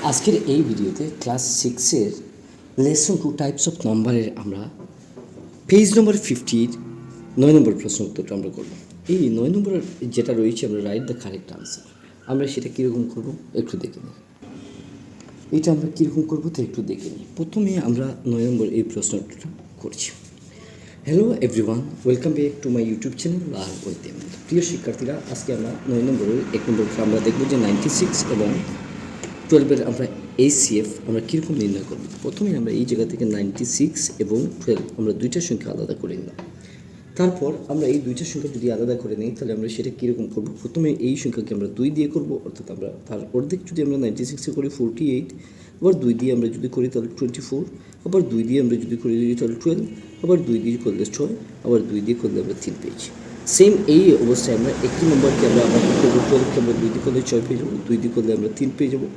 আজকের এই ভিডিওতে ক্লাস 6-এর লেসন 2 টাইপস অফ নম্বরের আমরা পেজ নম্বর 50-র 9 নম্বর প্রশ্ন উত্তরটা আমরা করব। এই 9 নম্বরের যেটা রয়েছে আমরা রাইট দ্য কারেক্ট আনসার, আমরা সেটা কীরকম করব একটু দেখে নিই। এটা আমরা কীরকম করবো তো একটু দেখে নিই। প্রথমে আমরা 9 নম্বর এই প্রশ্নটা করছি। Hello everyone, welcome back to my YouTube channel আর ওয়েলকাম। প্রিয় শিক্ষার্থীরা, আজকে আমরা 9 নম্বরের 1 নম্বরটা আমরা দেখব যে 96 এবং 12-এর আমরা ACF আমরা কীরকম নির্ণয় করব। প্রথমে আমরা এই জায়গা থেকে 96 এবং 12 আমরা দুইটা সংখ্যা আলাদা করে নিলাম। তারপর আমরা এই দুইটা সংখ্যা যদি আলাদা করে নিই তাহলে আমরা সেটা কীরকম করব। প্রথমে এই সংখ্যাকে আমরা 2 দিয়ে করব, অর্থাৎ আমরা তার অর্ধেক যদি আমরা 96-এ করি 48, আবার 2 দিয়ে আমরা যদি করি তাহলে 24, আবার 2 দিয়ে আমরা যদি করি তাহলে 12, আবার 2 দিয়ে করলে 6, আবার 2 দিয়ে করলে আমরা 3 পেয়েছি। সেম এই অবস্থায় আমরা একটি নম্বরকে আমরা কী করবো, 12কে আমরা 2 দিয়ে করলে 6 পেয়ে যাবো, 2 দিয়ে করলে আমরা 3 পেয়ে যাবো।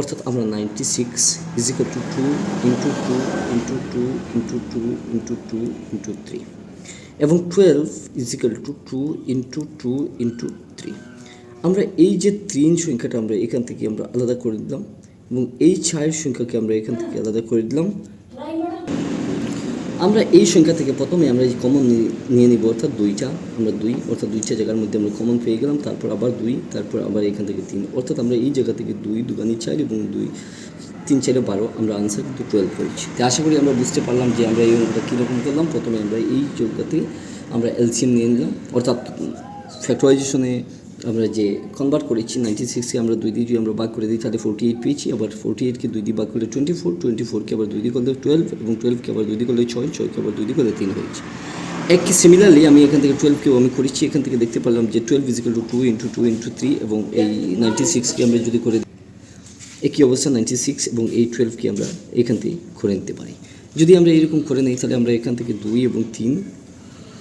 অর্থাৎ আমরা 96 = 2 × 2 × 2 × 2 × 2 × 3 এবং 12 = 2 × 2 × 3। আমরা এই যে 3 সংখ্যাটা আমরা এখান থেকে আমরা আলাদা করে দিলাম এবং এই 4 সংখ্যাকে আমরা এখান থেকে আলাদা করে দিলাম। আমরা এই সংখ্যা থেকে প্রথমে আমরা এই কমন নিয়ে নিব, অর্থাৎ 2টা, আমরা 2 অর্থাৎ 2টা জায়গার মধ্যে আমরা কমন পেয়ে গেলাম। তারপর আবার 2, তারপর আবার এখান থেকে 3, অর্থাৎ আমরা এই জায়গা থেকে 2 × 2 = 4 এবং 2 × 3 = 12, আমরা আনসার কিন্তু 12 পেয়েছি। তো আশা করি আমরা বুঝতে পারলাম যে আমরা এই অঙ্কটা কীরকম করলাম। প্রথমে আমরা এই জায়গাতে আমরা এলসিএম নিয়ে নিলাম, অর্থাৎ ফ্যাক্টরাইজেশনে আমরা যে কনভার্ট করেছি 96কে আমরা 2 দিয়ে যদি আমরা ভাগ করে দিই তাহলে 48 পেয়েছি। আবার 48কে 2 দিয়ে ভাগ করলে 24, 24কে আবার 2 দিয়ে করলে 12 এবং 12কে আবার 2 দিয়ে করলে 6, 6কে আবার 2 দিয়ে করলে 3 হয়েছে। একই সিমিলারলি আমি এখান থেকে 12কেও আমি করেছি। এখান থেকে দেখতে পারলাম যে 12 = 2 × 2 × 3 এবং এই 96কে আমরা যদি করে একই অবস্থা 96 এবং এই 12কে আমরা এখান থেকে করে নিতে পারি। যদি আমরা এরকম করে নিই তাহলে আমরা এখান থেকে 2 এবং 3,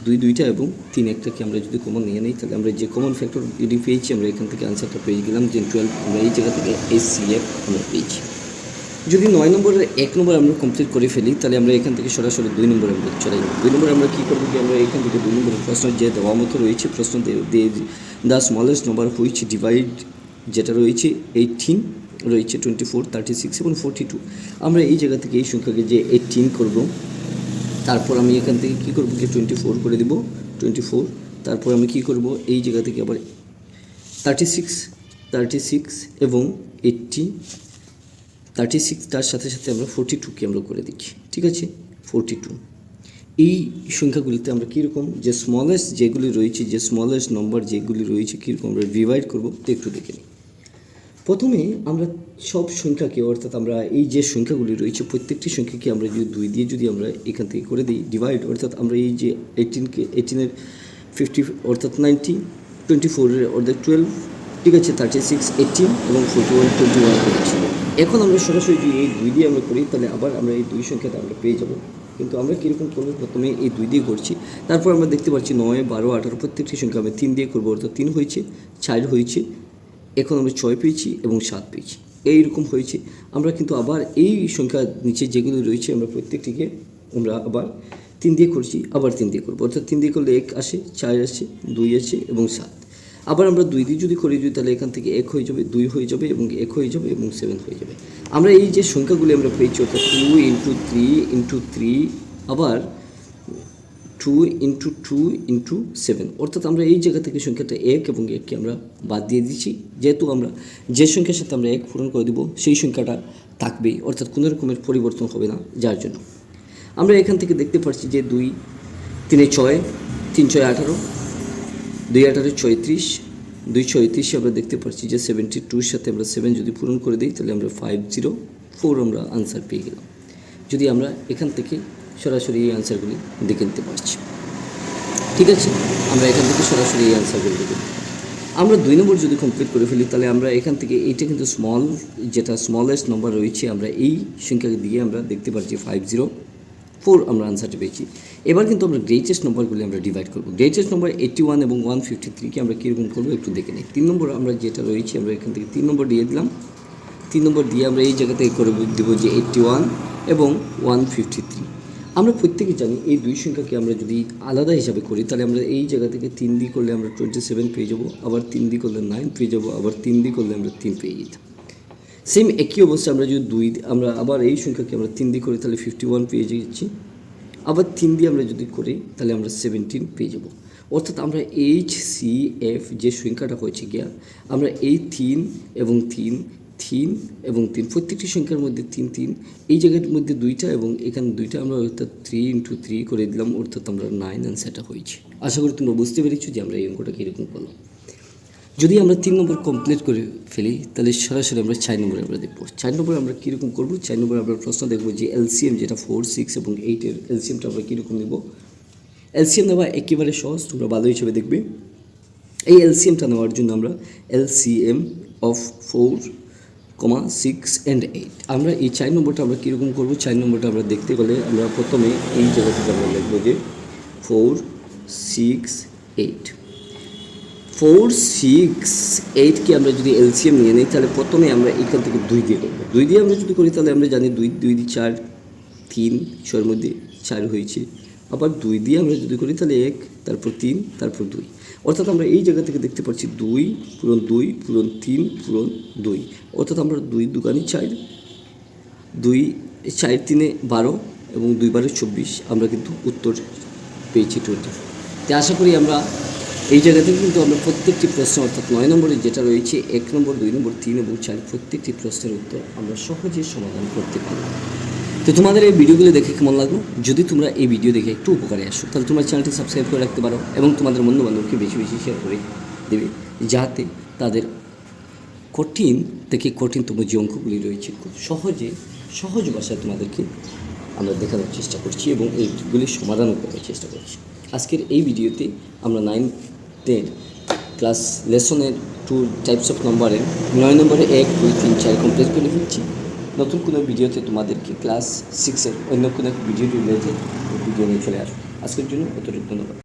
2 2টা এবং 3 একটাকে আমরা যদি কমন নিয়ে নিই তাহলে আমরা যে কমন ফ্যাক্টর যদি পেয়েছি আমরা এখান থেকে আনসারটা পেয়ে গেলাম যে 12 আমরা এই জায়গা থেকে ACF আমরা পেয়েছি। যদি 9 নম্বরের 1 নম্বর আমরা কমপ্লিট করে ফেলি তাহলে আমরা এখান থেকে সরাসরি 2 নম্বরে আমরা চলে যাব। 2 নম্বরে আমরা কী করবো যে আমরা এখান থেকে 2 নম্বরের প্রশ্ন যে দেওয়া মতো রয়েছে, প্রশ্ন the smallest number which divide যেটা রয়েছে 18 রয়েছে, 24, 36 এবং 42। আমরা এই জায়গা থেকে এই সংখ্যাকে যে 18 করব, তারপর আমি এখান থেকে কী করবো যে 24 করে দেব, 24। তারপর আমি কী করব এই জায়গা থেকে আবার 36 এবং 80, 36 তার সাথে সাথে আমরা 42কে আমরা করে দিচ্ছি, ঠিক আছে 42। এই সংখ্যাগুলিতে আমরা কীরকম যে স্মলেস্ট যেগুলি রয়েছে, যে স্মলেস্ট নম্বর যেগুলি রয়েছে কীরকম আমরা ডিভাইড করবো তো একটু দেখে নিই। প্রথমে আমরা সব সংখ্যাকে, অর্থাৎ আমরা এই যে সংখ্যাগুলি রয়েছে প্রত্যেকটি সংখ্যাকে আমরা যদি 2 দিয়ে যদি আমরা এখান থেকে করে দিই ডিভাইড, অর্থাৎ আমরা এই যে 18-এর 50 অর্থাৎ 90, 24-এর অর্ধেক 12, ঠিক আছে 36, 18 এবং 41, 21 করেছি। এখন আমরা সরাসরি যদি এই 2 দিয়ে আমরা করি তাহলে আবার আমরা এই 2 সংখ্যাটা আমরা পেয়ে যাব। কিন্তু আমরা কীরকম করবো, প্রথমে এই 2 দিয়ে করছি, তারপর আমরা দেখতে পাচ্ছি 9, 12, 18 প্রত্যেকটি সংখ্যা আমরা 3 দিয়ে করবো, অর্থাৎ 3 হয়েছে, 4 হয়েছে, এখন আমরা 6 পেয়েছি এবং 7 পেয়েছি, এইরকম হয়েছে। আমরা কিন্তু আবার এই সংখ্যা নিচে যেগুলো রয়েছে আমরা প্রত্যেকটিকে আমরা আবার 3 দিয়ে করছি, আবার 3 দিয়ে করবো, অর্থাৎ 3 দিয়ে করলে 1 আসে, 4 আসে, 2 আসে এবং 7। আবার আমরা 2 দিয়ে যদি করি তাহলে এখান থেকে 1 হয়ে যাবে, 2 হয়ে যাবে এবং 1 হয়ে যাবে এবং 7 হয়ে যাবে। আমরা এই যে সংখ্যাগুলি আমরা পেয়েছি, অর্থাৎ 2 × 3 × 3, আবার 2 × 2 × 7, অর্থাৎ আমরা এই জায়গা থেকে সংখ্যাটা 1 এবং 1কে আমরা বাদ দিয়ে দিচ্ছি। যেহেতু আমরা যে সংখ্যার সাথে আমরা 1 পূরণ করে দেবো সেই সংখ্যাটা থাকবেই, অর্থাৎ কোনো রকমের পরিবর্তন হবে না। যার জন্য আমরা এখান থেকে দেখতে পাচ্ছি যে 2 3 6, 3 6 18, 2 18 36, 2 36 আমরা দেখতে পাচ্ছি যে 72-র সাথে আমরা 7 যদি পূরণ করে দিই তাহলে আমরা 504 আমরা আনসার পেয়ে গেলাম। যদি আমরা এখান থেকে সরাসরি এই আনসারগুলি দেখে নিতে পারছি, ঠিক আছে, আমরা এখান থেকে সরাসরি এই আনসারগুলি দেখে নিই। আমরা 2 নম্বর যদি কমপ্লিট করে ফেলি তাহলে আমরা এখান থেকে এইটা কিন্তু যেটা স্মলেস্ট নম্বর রয়েছে আমরা এই সংখ্যাকে দিয়ে আমরা দেখতে পাচ্ছি 504 আমরা আনসারটা পেয়েছি। এবার কিন্তু আমরা গ্রেটেস্ট নম্বরগুলি আমরা ডিভাইড করবো। গ্রেটেস্ট নম্বর 81 এবং 153কে আমরা কীরকম করবো একটু দেখে নিই। 3 নম্বর আমরা যেটা রয়েছে আমরা এখান থেকে 3 নম্বর দিয়ে দিলাম। 3 নম্বর দিয়ে আমরা এই জায়গা থেকে করে দেবো যে 81 এবং 153। আমরা প্রত্যেকে জানি এই 2 সংখ্যাকে আমরা যদি আলাদা হিসাবে করি তাহলে আমরা এই জায়গা থেকে 3 দিয়ে করলে আমরা 27 পেয়ে যাবো, আবার 3 দিয়ে করলে 9 পেয়ে যাবো, আবার 3 দিয়ে করলে আমরা 3 পেয়ে যেতাম। সেম একই অবস্থা আমরা যদি আমরা আবার এই সংখ্যাকে আমরা 3 দিয়ে করি তাহলে 51 পেয়ে যাচ্ছি, আবার 3 দিয়ে আমরা যদি করি তাহলে আমরা 17 পেয়ে যাব। অর্থাৎ আমরা HCF যে সংখ্যাটা হয়েছে গিয়া আমরা এই 3 এবং 3 3 এবং 3 প্রত্যেকটি সংখ্যার মধ্যে 3 3 এই জায়গার মধ্যে 2টা এবং এখানে 2টা আমরা অর্থাৎ 3 × 3 করে দিলাম, অর্থাৎ আমরা 9 অ্যান্সারটা হয়েছে। আশা করি তোমরা বুঝতে পেরেছো যে আমরা এই অঙ্কটা কীরকম করলাম। যদি আমরা 3 নম্বর কমপ্লিট করে ফেলি তাহলে সরাসরি আমরা 4 নম্বরে আমরা দেখবো। 4 নম্বরে আমরা কীরকম করবো, 4 নম্বরে আমরা প্রশ্ন দেখবো যে এলসিএম যেটা 4, 6 এবং 8-এর এলসিএমটা আমরা কীরকম নেব। এলসিএম নেওয়া একেবারে সহজ, তোমরা ভালো হিসেবে দেখবে। এই এলসিএমটা নেওয়ার জন্য আমরা এলসিএম অফ 4, 6 and 8 আমরা এই 4 নম্বরটা আমরা কীরকম করবো। 4 নম্বরটা আমরা দেখতে গেলে আমরা প্রথমে এই জায়গা থেকে আমরা লিখবো যে 4, 6, 8। 4, 6, 8কে আমরা যদি এলসিএম নিয়ে নিই তাহলে প্রথমে আমরা এখান থেকে 2 দিয়ে করবো। 2 দিয়ে আমরা যদি করি তাহলে আমরা জানি 2 দিয়ে 4, 3, 6-এর মধ্যে 4 হয়েছে। আবার 2 দিয়ে আমরা যদি করি তাহলে 1, তারপর 3, তারপর 2। অর্থাৎ আমরা এই জায়গা থেকে দেখতে পাচ্ছি 2 পূরণ 2 পূরণ 3 পূরণ 2, অর্থাৎ আমরা 2 দুগুণে 4, 2 4 3 12 এবং 2 12 24 আমরা কিন্তু উত্তর পেয়েছি 20। তো আশা করি আমরা এই জায়গা থেকে কিন্তু আমরা প্রত্যেকটি প্রশ্ন অর্থাৎ 9 নম্বরে যেটা রয়েছে 1 নম্বর 2 নম্বর 3 এবং 4 প্রত্যেকটি প্রশ্নের উত্তর আমরা সহজে সমাধান করতে পারলাম। তো তোমাদের এই ভিডিওগুলো দেখে কেমন লাগলো? যদি তোমরা এই ভিডিও দেখে একটু উপকারে আসো তাহলে তোমার চ্যানেলটি সাবস্ক্রাইব করে রাখতে পারো এবং তোমাদের বন্ধুবান্ধবকে বেশি বেশি শেয়ার করে দেবে, যাতে তাদের কঠিন থেকে কঠিনতম যে অঙ্কগুলি রয়েছে খুব সহজ ভাষায় তোমাদেরকে আমরা দেখানোর চেষ্টা করছি এবং এইগুলির সমাধানও করার চেষ্টা করছি। আজকের এই ভিডিওতে আমরা 9, 10 ক্লাস লেসনের 2 টাইপস অফ নম্বরের 9 নম্বরে 1, 2, 3, 4 কমপ্লিট করে ফেলছি। নতুন কোনো ভিডিওতে তোমাদেরকে ক্লাস 6-এর অন্য কোনো ভিডিও রিলেটেড ভিডিও নিয়ে চলে আসবো। আজকের জন্য অতটুকু ধন্যবাদ।